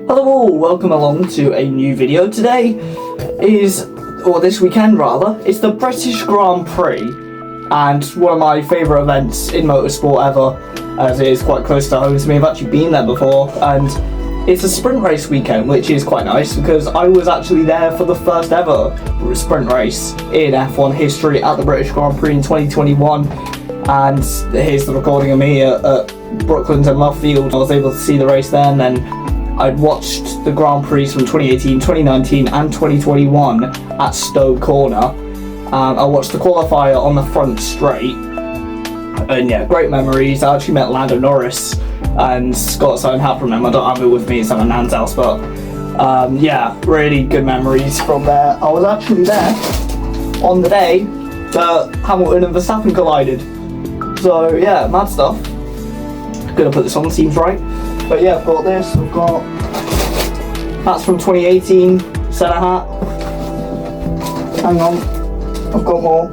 Hello all, welcome along to a new video. Today is, or this weekend rather, it's the British Grand Prix, and one of my favourite events in motorsport ever, as it is quite close to home to me. I've actually been there before, and it's a sprint race weekend, which is quite nice because I was actually there for the first ever sprint race in F1 history at the British Grand Prix in 2021, and here's the recording of me at Brooklands and Lovefield. I was able to see the race then, and I'd watched the Grand Prix from 2018, 2019 and 2021 at Stowe Corner. I watched the qualifier on the front straight, and yeah, great memories. I actually met Lando Norris and got something hat from him. I don't have it with me, it's at my nan's house, but yeah, really good memories from there. I was actually there on the day that Hamilton and Verstappen collided, so yeah, mad stuff. Gonna put this on, seems right. But yeah, I've got this, I've got, that's from 2018, centre hat. Hang on, I've got more.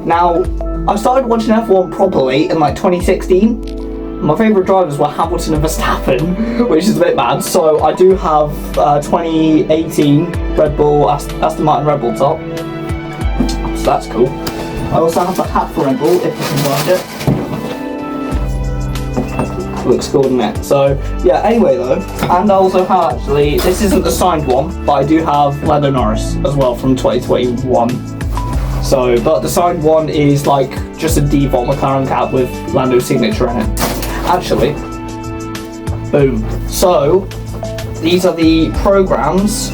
Now, I started watching F1 properly in like 2016. My favourite drivers were Hamilton and Verstappen, which is a bit mad. So I do have 2018 Red Bull, Aston Martin Red Bull top. So that's cool. I also have the hat for Red Bull, if you can find it. Looks cool, doesn't it? So yeah, anyway though, and I also have actually, this isn't the signed one, but I do have Lando Norris as well from 2021. So, but the signed one is like just a default McLaren cap with Lando's signature in it. Actually, boom. So these are the programs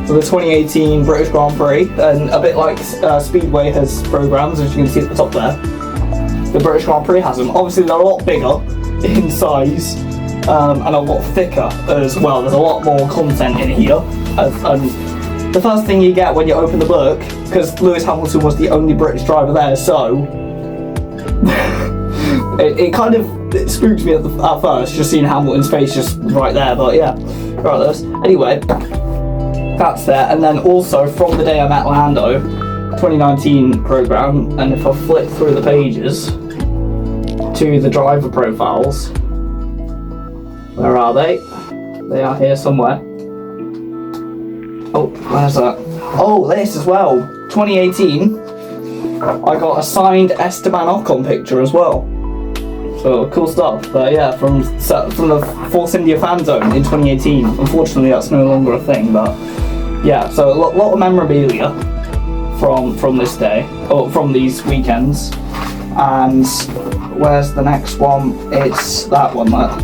for the 2018 British Grand Prix, and a bit like Speedway has programs, as you can see at the top there. The British Grand Prix has them. Obviously, they're a lot bigger in size and a lot thicker as well. There's a lot more content in here, and the first thing you get when you open the book, because Lewis Hamilton was the only British driver there, so it kind of spooked me at first, just seeing Hamilton's face just right there, but yeah, right, Lewis. Anyway, that's there. And then also from the day I met Lando, 2019 program, and if I flick through the pages to the driver profiles, where are they? They are here somewhere. Oh, where's that? Oh, this as well. 2018, I got a signed Esteban Ocon picture as well. So cool stuff. But yeah, from the Force India fan zone in 2018. Unfortunately, that's no longer a thing. But yeah, so a lot of memorabilia from this day, or from these weekends. And where's the next one? It's that one, that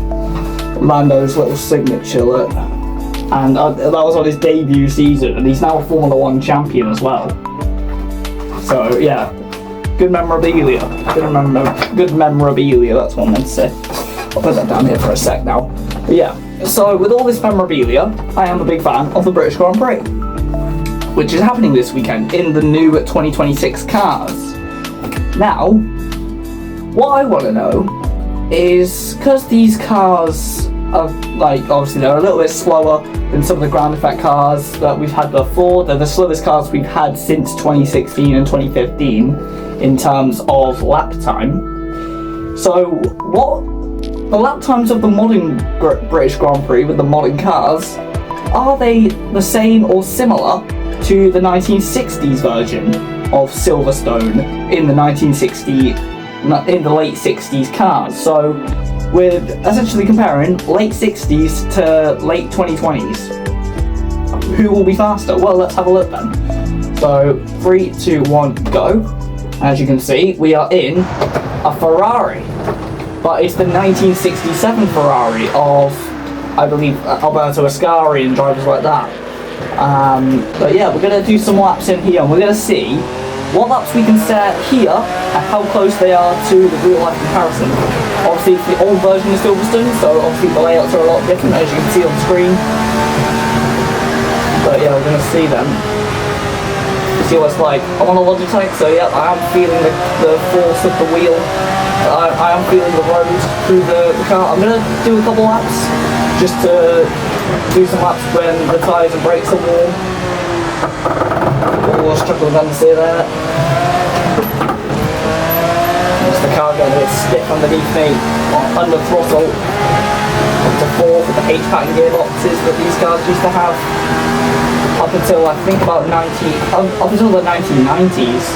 Lando's little signature look. And that was on his debut season, and he's now a Formula 1 champion as well. So yeah, good memorabilia. Good memorabilia, that's what I meant to say. I'll put that down here for a sec now. But yeah, so with all this memorabilia, I am a big fan of the British Grand Prix, which is happening this weekend in the new 2026 cars. Now, what I want to know is, because these cars are, like, obviously they're a little bit slower than some of the ground effect cars that we've had before. They're the slowest cars we've had since 2016 and 2015 in terms of lap time. So what the lap times of the modern British Grand Prix with the modern cars, are they the same or similar to the 1960s version of Silverstone in the in the late 60s cars? So we're essentially comparing late 60s to late 2020s. Who will be faster? Well, let's have a look then. So 3, 2, 1, go. As you can see, we are in a Ferrari, but it's the 1967 Ferrari of, I believe, Alberto Ascari and drivers like that. But yeah, we're going to do some laps in here, and we're going to see what laps we can set here and how close they are to the real life comparison. Obviously it's the old version of Silverstone, so obviously the layouts are a lot different, as you can see on the screen. But yeah, we're going to see them. See what it's like. I'm on a Logitech, so yeah, I am feeling the force of the wheel. I am feeling the road through the car. I'm going to do a couple laps, just to do some laps when the tyres and brakes are warm. Oh, I struggle to see that. Just the car going a bit stiff underneath me, under throttle. To before with the H-pattern gearboxes that these cars used to have. Up until I think about up until the 1990s,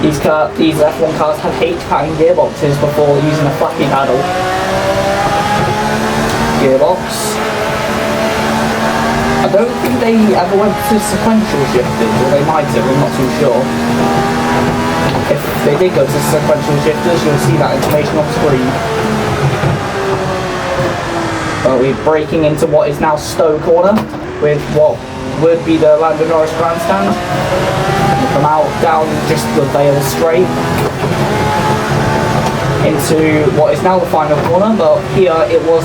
these F1 cars had H-pattern gearboxes before using a flappy paddle gearbox. I don't think they ever went to sequential shifters, or they might have, I'm not too sure. If they did go to sequential shifters, you'll see that information on screen. But we're braking into what is now Stowe Corner, with what would be the Lando Norris grandstand. We'll come out down just the Vale straight into what is now the final corner, but here it was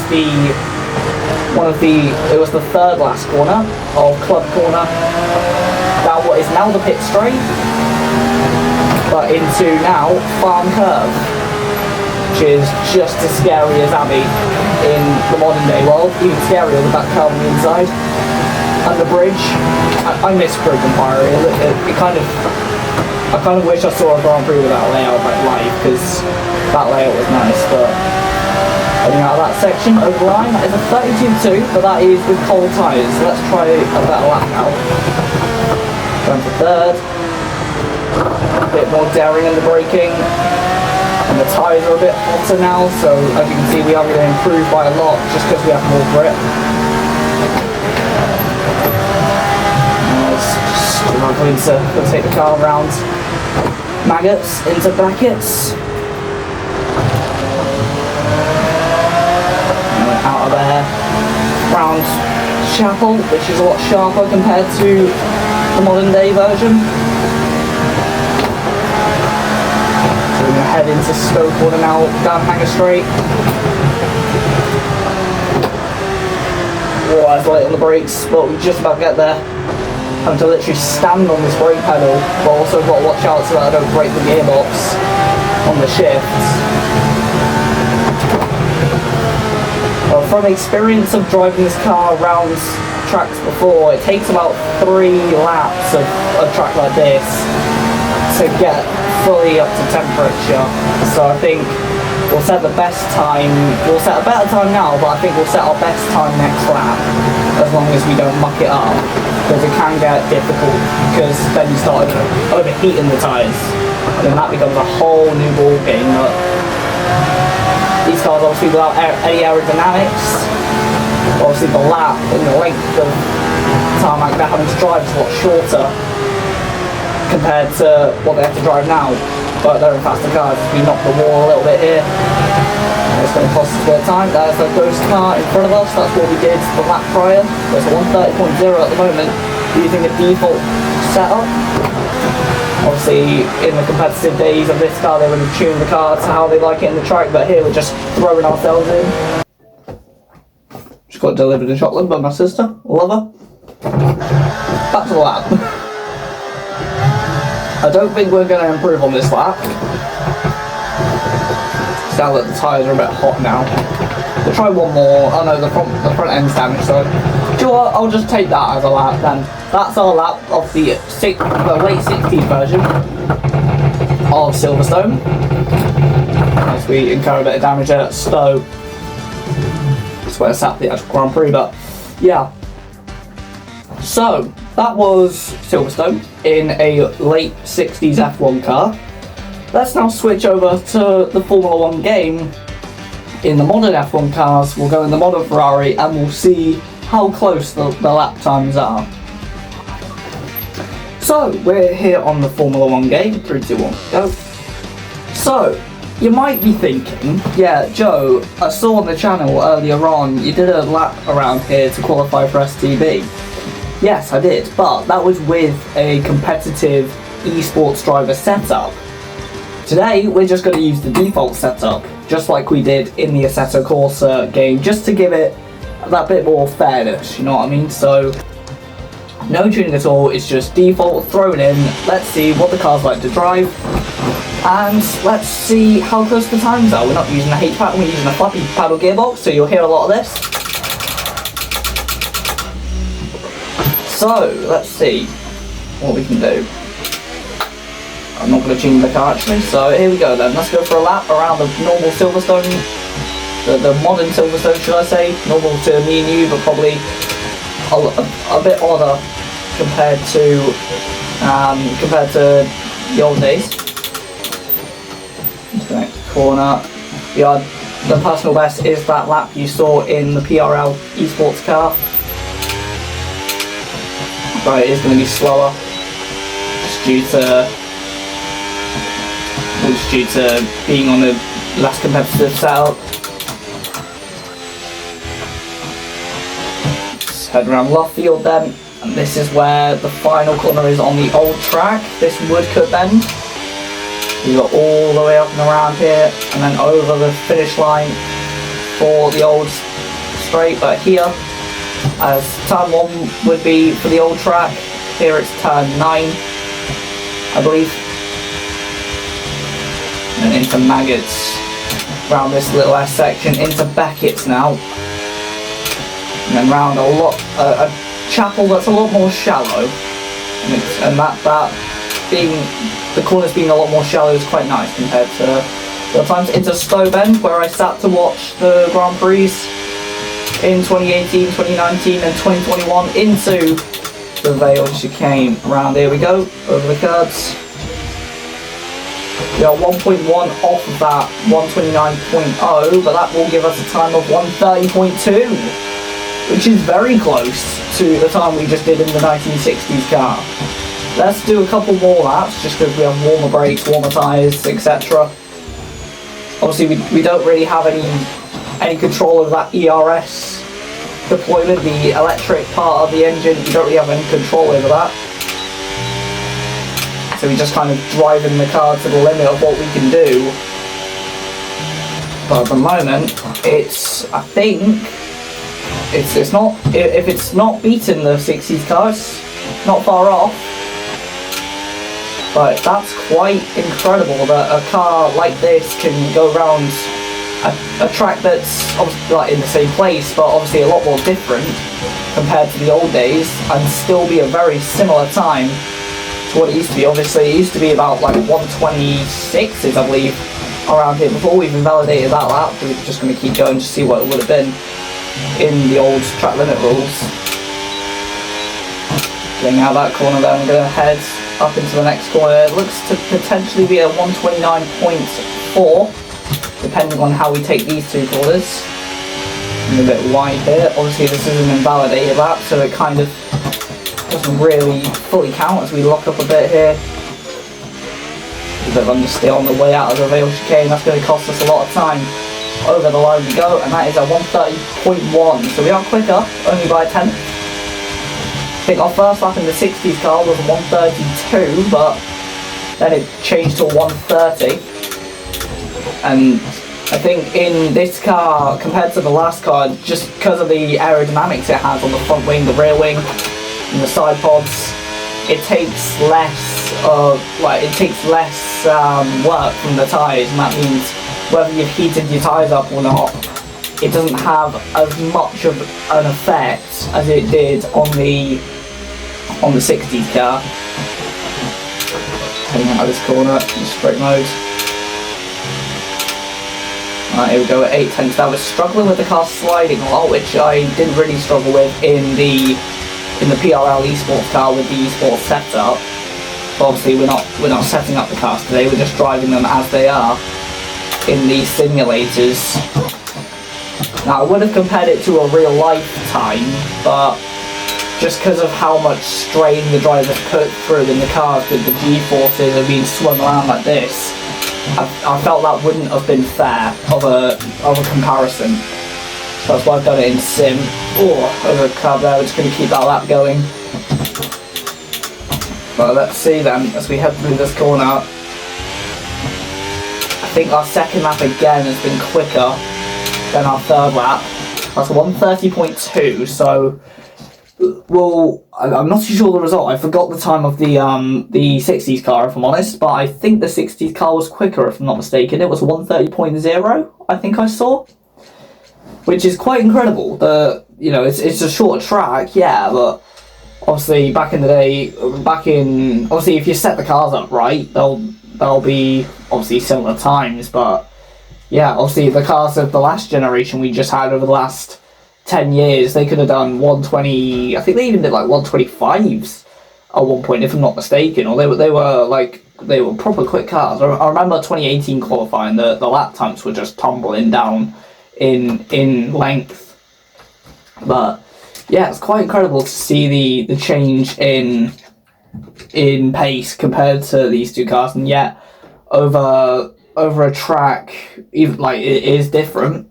the third last corner of Club Corner. Down what is now the pit straight, but into now Farm Curve, which is just as scary as Abbey in the modern day world, even scarier with that curve on the inside. And the bridge, I miss Broken Fire. I kind of wish I saw a Grand Prix with that layout live, because that layout was nice, but coming out of that section, over the line, that is a 32.2, but that is with cold tyres. So let's try a better lap now. Going for third. A bit more daring in the braking. And the tyres are a bit hotter now, so as you can see we are going to improve by a lot just because we have more grip. Struggling to take the car around maggots into brackets. Out of there, round Chapel, which is a lot sharper compared to the modern day version. So we're going to head into Stowe Corner now, down Hanger Straight. Oh, I was late on the brakes, but we just about get there. Having to literally stand on this brake pedal, but also got to watch out so that I don't break the gearbox on the shifts. Well, from experience of driving this car around tracks before, it takes about 3 laps of a track like this to get fully up to temperature. So I think we'll set the best time, we'll set a better time now, but I think we'll set our best time next lap, as long as we don't muck it up, because it can get difficult, because then you start overheating the tyres, and then that becomes a whole new ball game. But these cars obviously without any aerodynamics, obviously the lap and the length of tarmac they're having to drive is a lot shorter compared to what they have to drive now. But they're in faster cars. We knocked the wall a little bit here. It's going to cost us a bit of time. There's the ghost car in front of us. That's what we did the lap prior. There's a 130.0 at the moment, using a default setup. Obviously, in the competitive days of this car, they would have tuned the car to how they like it in the track, but here we're just throwing ourselves in. Just got delivered in Scotland by my sister. Love her. Back to the lap. I don't think we're going to improve on this lap. Now that the tyres are a bit hot now. We'll try one more. Oh no, the front end's damaged, so do you know what? I'll just take that as a lap then. That's our lap of the late 60s version of Silverstone. As we incur a bit of damage at Stowe. That's where I sat the actual Grand Prix, but yeah. So, that was Silverstone in a late 60s F1 car. Let's now switch over to the Formula 1 game. In the modern F1 cars, we'll go in the modern Ferrari and we'll see how close the lap times are. So, we're here on the Formula 1 game. 3, 2, 1, go. So, you might be thinking, yeah, Joe, I saw on the channel earlier on, you did a lap around here to qualify for STB. Yes, I did, but that was with a competitive esports driver setup. Today, we're just going to use the default setup, just like we did in the Assetto Corsa game, just to give it that bit more fairness, you know what I mean? So, no tuning at all, it's just default thrown in. Let's see what the car's like to drive, and let's see how close the times are. We're not using a H-pattern, we're using a flappy paddle gearbox, so you'll hear a lot of this. So, let's see what we can do. I'm not going to tune the car actually, so here we go then. Let's go for a lap around the normal Silverstone the modern Silverstone, should I say, normal to me and you, but probably a bit odder compared to the old days. Into the next corner. Yeah, the personal best is that lap you saw in the PRL esports car. But it is going to be slower, just due to being on a less competitive setup. Let's head around Luffield then, and this is where the final corner is on the old track, this Woodcut bend. You go all the way up and around here, and then over the finish line for the old straight, but here, as turn 1 would be for the old track, here it's turn 9, I believe. And into Maggots, around this little S section, into Beckett's now. And then round a chapel that's a lot more shallow. And that being, the corners being a lot more shallow is quite nice compared to the times. Into Stowe Bend, where I sat to watch the Grand Prix in 2018, 2019 and 2021, into the Vale chicane. Around here we go, over the curbs. We are 1.1 off of that 129.0, but that will give us a time of 130.2, which is very close to the time we just did in the 1960s car. Let's do a couple more laps, just because we have warmer brakes, warmer tyres, etc. Obviously we don't really have any control of that ERS deployment, the electric part of the engine. We don't really have any control over that. So we're just kind of driving the car to the limit of what we can do. But at the moment, I think it's not, if it's not beaten the 60s car, it's not far off. But that's quite incredible that a car like this can go around a track that's obviously like in the same place, but obviously a lot more different compared to the old days, and still be a very similar time to what it used to be. Obviously it used to be about like 126s, I believe, around here. Before we've invalidated that lap, we're just going to keep going to see what it would have been in the old track limit rules. Getting out of that corner there, I'm going to head up into the next corner. It looks to potentially be a 129.4, depending on how we take these two corners. I'm a bit wide here. Obviously this is an invalidated lap, so it kind of doesn't really fully count as we lock up a bit here. A bit of understeer on the way out of the Vale chicane. That's going to cost us a lot of time. Over the line we go, and that is a 130.1, so we are quicker, only by 10. I think our first lap in the 60s car was 132, but then it changed to 130. And I think in this car, compared to the last car, just because of the aerodynamics it has on the front wing, the rear wing, and the side pods, it takes less work from the tyres, and that means whether you've heated your tyres up or not, it doesn't have as much of an effect as it did on the 60s car. Heading out of this corner in straight mode. Right, here we go at 810. So I was struggling with the car sliding a lot, which I didn't really struggle with in the PRL esports car with the esports setup. But obviously we're not setting up the cars today, we're just driving them as they are in these simulators. Now I would have compared it to a real life time, but just because of how much strain the drivers put through in the cars with the G-forces and being swung around like this, I felt that wouldn't have been fair of a comparison. So that's why I've done it in sim. Over the curb there, we're just going to keep that lap going. But let's see then, as we head through this corner. I think our second lap again has been quicker than our third lap. That's 130.2, so well, I'm not too sure the result. I forgot the time of the 60s car, if I'm honest, but I think the 60s car was quicker, if I'm not mistaken. It was 130.0, I think I saw, which is quite incredible. It's a shorter track, yeah, but obviously back in the day, obviously if you set the cars up right, they'll be obviously similar times, but yeah, obviously the cars of the last generation we just had over the last 10 years, they could have done 120. I think they even did like 125s at one point, if I'm not mistaken. Or they were proper quick cars. I remember 2018 qualifying, the lap times were just tumbling down in length. But yeah, it's quite incredible to see the change in pace compared to these two cars, and yet over a track, even like it is different.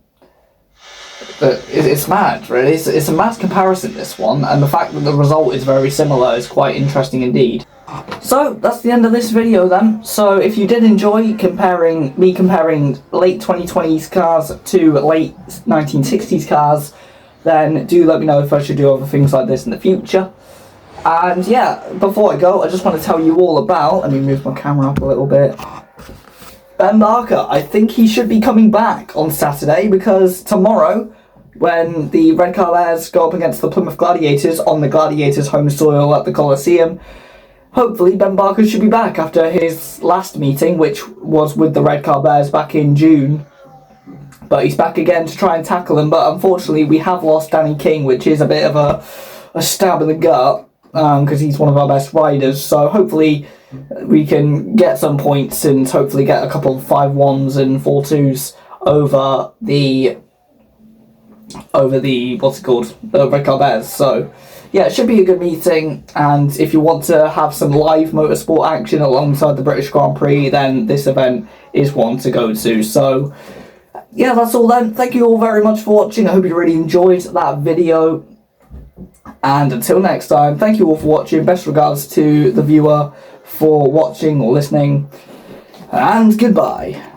But it's mad, really. It's a mad comparison, this one, and the fact that the result is very similar is quite interesting indeed. So that's the end of this video then. So if you did enjoy comparing late 2020s cars to late 1960s cars, then do let me know if I should do other things like this in the future. And yeah, before I go, I just want to tell you all about, let me move my camera up a little bit, Ben Barker. I think he should be coming back on Saturday, because tomorrow, when the Red Car Bears go up against the Plymouth Gladiators on the Gladiators' home soil at the Coliseum, hopefully Ben Barker should be back after his last meeting, which was with the Red Car Bears back in June. But he's back again to try and tackle them. But unfortunately, we have lost Danny King, which is a bit of a stab in the gut, because he's one of our best riders. So hopefully we can get some points and hopefully get a couple of 5-1s and 4-2s over the the Red Car Bears. So yeah, it should be a good meeting, and if you want to have some live motorsport action alongside the British Grand Prix, then this event is one to go to. So yeah, that's all then. Thank you all very much for watching. I hope you really enjoyed that video. And until next time, thank you all for watching. Best regards to the viewer for watching or listening. And goodbye.